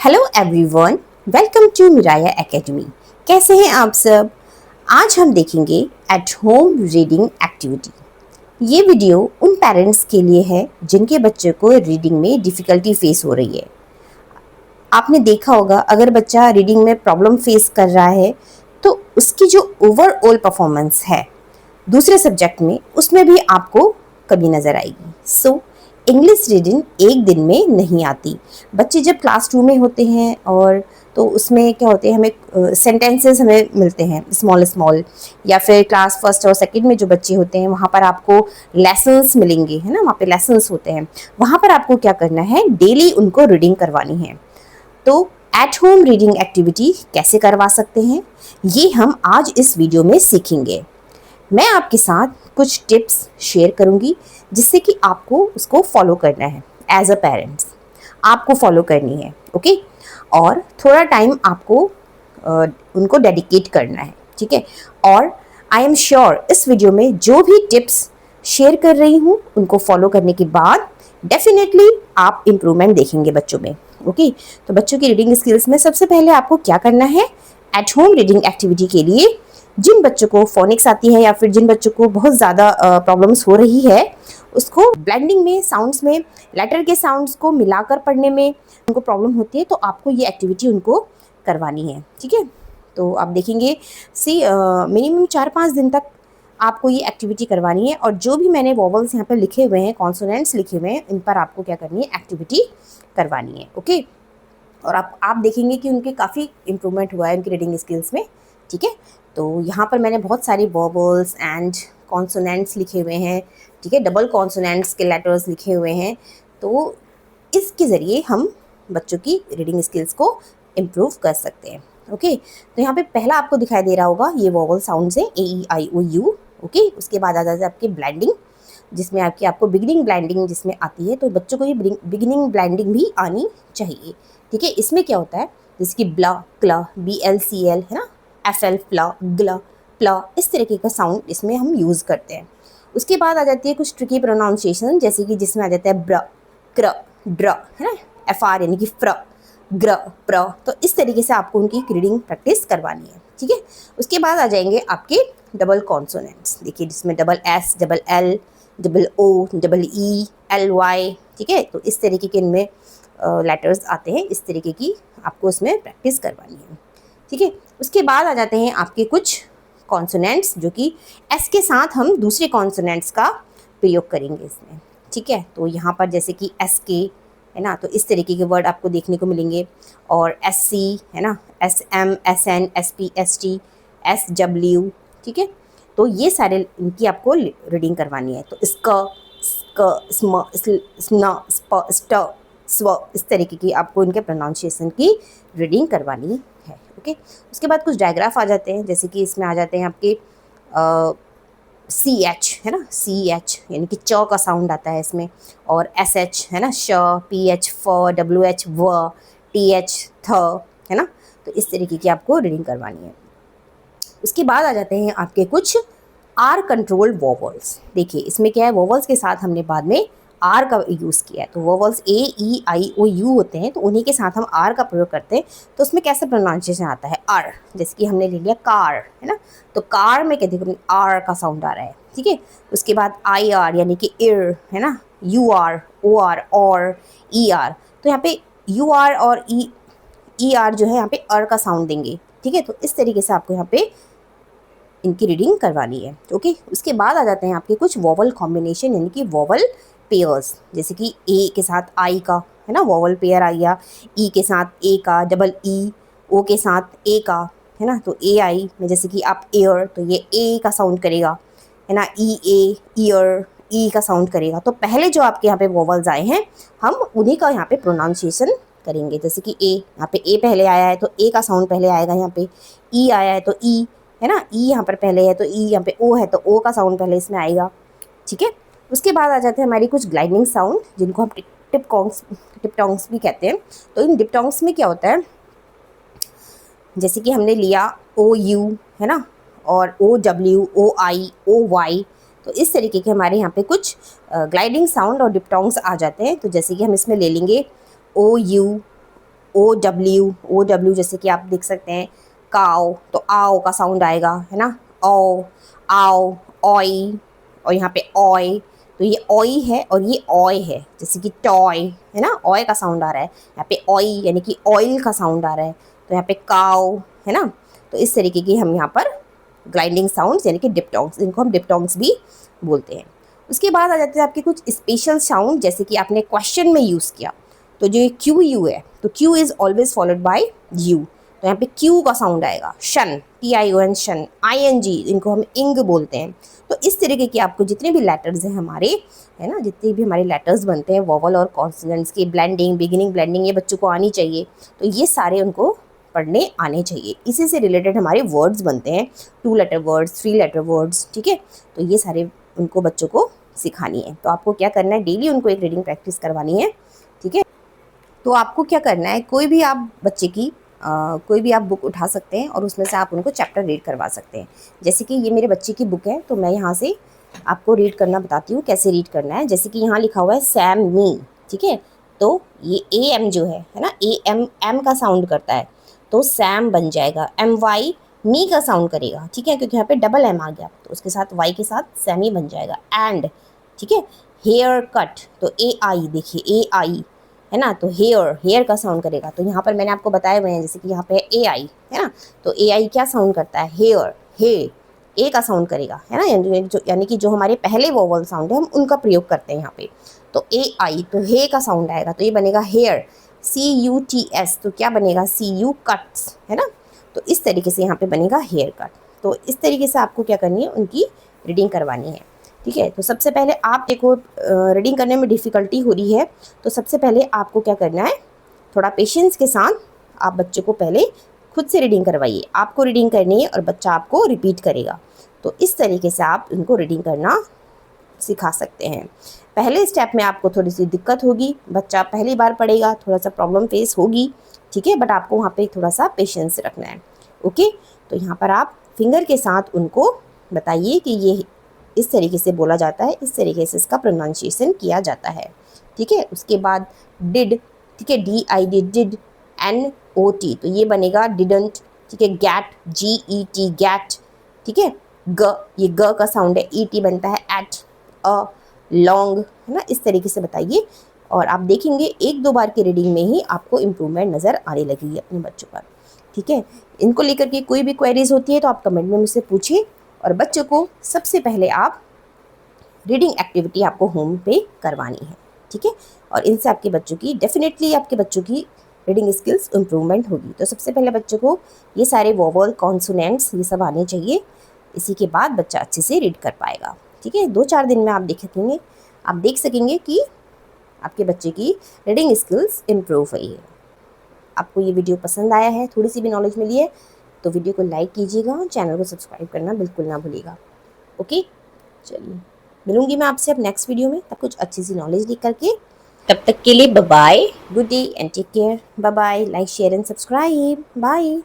Hello everyone, welcome to Miraya academy. कैसे हैं आप सब? आज हम देखेंगे एट होम रीडिंग एक्टिविटी। ये वीडियो उन पेरेंट्स के लिए है जिनके बच्चे को रीडिंग में डिफ़िकल्टी फेस हो रही है। आपने देखा होगा, अगर बच्चा रीडिंग में प्रॉब्लम फेस कर रहा है तो उसकी जो ओवरऑल परफॉर्मेंस है दूसरे सब्जेक्ट में, उसमें भी आपको कमी नज़र आएगी। सो इंग्लिश रीडिंग एक दिन में नहीं आती। बच्चे जब क्लास 2 में होते हैं और तो उसमें क्या होते हैं, हमें सेंटेंसेस हमें मिलते हैं स्मॉल स्मॉल, या फिर क्लास फर्स्ट और सेकंड में जो बच्चे होते हैं वहाँ पर आपको लेसन्स मिलेंगे, है ना। वहाँ पे लेसन्स होते हैं, वहाँ पर आपको क्या करना है, डेली उनको रीडिंग करवानी है। तो एट होम रीडिंग एक्टिविटी कैसे करवा सकते हैं, ये हम आज इस वीडियो में सीखेंगे। मैं आपके साथ कुछ टिप्स शेयर करूंगी जिससे कि आपको उसको फॉलो करना है। एज अ पेरेंट्स आपको फॉलो करनी है, ओके। और थोड़ा टाइम आपको उनको डेडिकेट करना है, ठीक है। और आई एम श्योर इस वीडियो में जो भी टिप्स शेयर कर रही हूँ उनको फॉलो करने के बाद डेफिनेटली आप इम्प्रूवमेंट देखेंगे बच्चों में, ओके। तो बच्चों की रीडिंग स्किल्स में सबसे पहले आपको क्या करना है, एट होम रीडिंग एक्टिविटी के लिए जिन बच्चों को फोनिक्स आती है या फिर जिन बच्चों को बहुत ज़्यादा प्रॉब्लम्स हो रही है, उसको ब्लेंडिंग में, साउंड्स में, लेटर के साउंड्स को मिलाकर पढ़ने में उनको प्रॉब्लम होती है, तो आपको ये एक्टिविटी उनको करवानी है, ठीक है। तो आप देखेंगे मिनिमम 4-5 दिन तक आपको ये एक्टिविटी करवानी है। और जो भी मैंने वॉवल्स यहाँ पर लिखे हुए हैं, कॉन्सोनेंट्स लिखे हुए हैं, इन पर आपको क्या करनी है, एक्टिविटी करवानी है, ओके। और आप देखेंगे कि उनके काफ़ी इम्प्रूवमेंट हुआ है उनकी रीडिंग स्किल्स में, ठीक है। तो यहाँ पर मैंने बहुत सारी वॉवल्स एंड कॉन्सोनेंट्स लिखे हुए हैं, ठीक है। डबल कॉन्सोनेंट्स के लेटर्स लिखे हुए हैं। तो इसके ज़रिए हम बच्चों की रीडिंग स्किल्स को इम्प्रूव कर सकते हैं, ओके। तो यहाँ पे पहला आपको दिखाई दे रहा होगा, ये वॉवल साउंड्स हैं AEIOU, ओके। उसके बाद आ जाता है आपकी ब्लेंडिंग, जिसमें आपको बिगिनिंग ब्लेंडिंग जिसमें आती है। तो बच्चों को ये बिगिनिंग ब्लेंडिंग भी आनी चाहिए, ठीक है। इसमें क्या होता है, जैसे कि ब्ला, क्ला, BLCL, है ना, FL, फ्ला, ग्ला, प्ला, इस तरीके का साउंड इसमें हम यूज़ करते हैं। उसके बाद आ जाती है कुछ ट्रिकी प्रोनाउंसिएशन, जैसे कि जिसमें आ जाता है ब्र, क्र, ड्र, है ना, FR यानी कि फ्र, ग्र, प्र। तो इस तरीके से आपको उनकी रीडिंग प्रैक्टिस करवानी है, ठीक है। उसके बाद आ जाएंगे आपके डबल कॉन्सोनेंट्स, देखिए जिसमें double S, double L, double O, double E, LY, ठीक है। तो इस तरीके के इनमें लेटर्स आते हैं, इस तरीके की आपको इसमें प्रैक्टिस करवानी है, ठीक है। उसके बाद आ जाते हैं आपके कुछ कॉन्सोनेंट्स, जो कि एस के साथ हम दूसरे कॉन्सोनेंट्स का प्रयोग करेंगे इसमें, ठीक है। तो यहाँ पर जैसे कि SK, है ना, तो इस तरीके के वर्ड आपको देखने को मिलेंगे। और SC, है ना, SM, SN, SP, ST, SW, ठीक है। तो ये सारे इनकी आपको रीडिंग करवानी है। तो स्क, स्म, स्न, स्प, स्ट, स्व, इस तरीके की आपको इनके प्रोनाउंसिएशन की रीडिंग करवानी है, ओके। उसके बाद कुछ डायग्राफ आ जाते हैं, जैसे कि इसमें आ जाते हैं आपके CH, है ना, CH यानी कि च का साउंड आता है इसमें। और SH, है ना, श, PH, फ, WH, व, TH, थ, है ना। तो इस तरीके की आपको रीडिंग करवानी है। उसके बाद आ जाते हैं आपके कुछ आर कंट्रोल्ड वॉवल्स। देखिए इसमें क्या है, वॉवल्स के साथ हमने बाद में आर का यूज़ किया है। तो वॉवल्स AEIOU होते हैं, तो उन्हीं के साथ हम आर का प्रयोग करते हैं। तो उसमें कैसे प्रोनाउंसिएशन आता है, आर, जैसे कि हमने ले लिया कार, है ना। तो कार में कहते हैं आर का साउंड आ रहा है, ठीक है। उसके बाद IR यानी कि इर, है ना, UR, OR और ER। तो यहाँ पे UR और ER जो है यहाँ पे अर का साउंड देंगे, ठीक है। तो इस तरीके से आपको यहाँ पे इनकी रीडिंग करवानी है, ओके। उसके बाद आ जाते हैं आपके कुछ वॉवल कॉम्बिनेशन, यानी कि वॉवल पेयर्स, जैसे कि ए के साथ आई का, है ना, वॉवल पेयर आ गया। ई के साथ ए का, डबल ई, ओ के साथ ए का, है ना। तो AI में जैसे कि आप एयर, तो ये ए का साउंड करेगा, है ना। EA, ईयर, ई का साउंड करेगा। तो पहले जो आपके यहाँ पे वॉवल्स आए हैं, हम उन्हीं का यहाँ पे प्रोनाउंसिएशन करेंगे। जैसे कि ए, यहाँ पे ए पहले आया है तो ए का साउंड पहले आएगा। यहाँ पे ई आया है तो ई, है ना, ई यहाँ पर पहले है तो ई, यहाँ पे ओ है तो ओ का साउंड पहले इसमें आएगा, ठीक है। उसके बाद आ जाते हैं हमारी कुछ ग्लाइडिंग साउंड, जिनको हम डिप्टोंग्स भी कहते हैं। तो इन डिप्टोंग्स में क्या होता है, जैसे कि हमने लिया OU, है ना, और OW, OI, OY। तो इस तरीके के हमारे यहाँ पे कुछ ग्लाइडिंग साउंड और डिप्टोंग्स आ जाते हैं। तो जैसे कि हम इसमें ले लेंगे OU, ओ डब्ल्यू जैसे कि आप देख सकते हैं काव, तो आओ का साउंड आएगा, है ना, ओ, आओ, ऑई, और यहाँ पे ऑय, तो ये ऑई है और ये ऑय है, जैसे कि टॉय, है ना, ऑय का साउंड आ रहा है, यहाँ पे ऑई यानी कि ऑयल का साउंड आ रहा है, तो यहाँ पे काव, है ना। तो इस तरीके की हम यहाँ पर ग्लाइंडिंग साउंड्स यानी कि डिप्टोंग्स, इनको हम डिप्टोंग्स भी बोलते हैं। उसके बाद आ जाते हैं आपके कुछ स्पेशल साउंड, जैसे कि आपने क्वेश्चन में यूज़ किया, तो जो ये क्यू यू है, तो Q is always followed by you, तो यहाँ पे क्यू का साउंड आएगा, शन, TION, शन, ING, इनको हम इंग बोलते हैं। तो इस तरीके की आपको जितने भी लेटर्स हैं हमारे, है ना, जितने भी हमारे लेटर्स बनते हैं वोवल और कॉन्सोनेंट्स की ब्लेंडिंग, बिगिनिंग ब्लेंडिंग, ये बच्चों को आनी चाहिए, तो ये सारे उनको पढ़ने आने चाहिए। इसी से रिलेटेड हमारे वर्ड्स बनते हैं, 2 लेटर वर्ड्स, 3 लेटर वर्ड्स, ठीक है। तो ये सारे उनको बच्चों को सिखानी है। तो आपको क्या करना है, डेली उनको एक रीडिंग प्रैक्टिस करवानी है, ठीक है। तो आपको क्या करना है, कोई भी आप बच्चे की कोई भी आप बुक उठा सकते हैं और उसमें से आप उनको चैप्टर रीड करवा सकते हैं। जैसे कि ये मेरे बच्चे की बुक है, तो मैं यहाँ से आपको रीड करना बताती हूँ कैसे रीड करना है। जैसे कि यहाँ लिखा हुआ है सैम मी, ठीक है, तो ये AM जो है ना, AM एम का साउंड करता है, तो सैम बन जाएगा, MY मी का साउंड करेगा, ठीक है, क्योंकि यहाँ पे डबल M आ गया, तो उसके साथ Y के साथ सैमी बन जाएगा, एंड, ठीक है। हेयर कट, तो AI, देखिए AI, है ना, तो हेयर का साउंड करेगा, तो यहाँ पर मैंने आपको बताए हुए हैं, जैसे कि यहाँ पे AI है ना, तो AI क्या साउंड करता है, हेयर, हे, ए का साउंड करेगा, है ना, यानी कि जो हमारे पहले वोवल साउंड है हम उनका प्रयोग करते हैं यहाँ पे, तो AI, तो हे का साउंड आएगा, तो ये बनेगा हेयर, CUTS, तो क्या बनेगा, CU कट्स, है ना, तो इस तरीके से यहाँ पे बनेगा हेयर कट। तो इस तरीके से आपको क्या करनी है, उनकी रीडिंग करवानी है, ठीक है। तो सबसे पहले आप देखो, रीडिंग करने में डिफ़िकल्टी हो रही है, तो सबसे पहले आपको क्या करना है, थोड़ा पेशेंस के साथ आप बच्चे को पहले खुद से रीडिंग करवाइए। आपको रीडिंग करनी है और बच्चा आपको रिपीट करेगा, तो इस तरीके से आप उनको रीडिंग करना सिखा सकते हैं। पहले स्टेप में आपको थोड़ी सी दिक्कत होगी, बच्चा पहली बार पढ़ेगा, थोड़ा सा प्रॉब्लम फेस होगी, ठीक है, बट आपको वहाँ पे थोड़ा सा पेशेंस रखना है, ओके। तो यहाँ पर आप फिंगर के साथ उनको बताइए कि ये इस तरीके से बोला जाता है, इस तरीके से इसका प्रोनाउंसिएशन किया जाता है, ठीक है। उसके बाद डिड, ठीक है, DID, डिड, NOT, तो ये बनेगा डिडंट, ठीक है, गैट, GET, गैट, ठीक है, ग, ये ग का साउंड है, ET बनता है, एट, अ, लॉन्ग, है ना, इस तरीके से बताइए, और आप देखेंगे 1-2 बार की रीडिंग में ही आपको इम्प्रूवमेंट नज़र आने लगेगी अपने बच्चों पर, ठीक है। इनको लेकर के कोई भी क्वेरीज होती है तो आप कमेंट में मुझसे पूछिए, और बच्चों को सबसे पहले आप रीडिंग एक्टिविटी आपको होम पे करवानी है, ठीक है, और इनसे आपके बच्चों की डेफिनेटली आपके बच्चों की रीडिंग स्किल्स इम्प्रूवमेंट होगी। तो सबसे पहले बच्चों को ये सारे वोवल, कॉन्सोनेंट्स, ये सब आने चाहिए, इसी के बाद बच्चा अच्छे से रीड कर पाएगा, ठीक है। 2-4 दिन में आप देख सकेंगे कि आपके बच्चे की रीडिंग स्किल्स इम्प्रूव हुई है। आपको ये वीडियो पसंद आया है, थोड़ी सी भी नॉलेज मिली है, तो वीडियो को लाइक कीजिएगा और चैनल को सब्सक्राइब करना बिल्कुल ना भूलिएगा, ओके। चलिए, मिलूंगी मैं आपसे अब नेक्स्ट वीडियो में, तब कुछ अच्छी सी नॉलेज लेकर के। तब तक के लिए bye bye, good day and take care, bye bye, like share and subscribe, bye.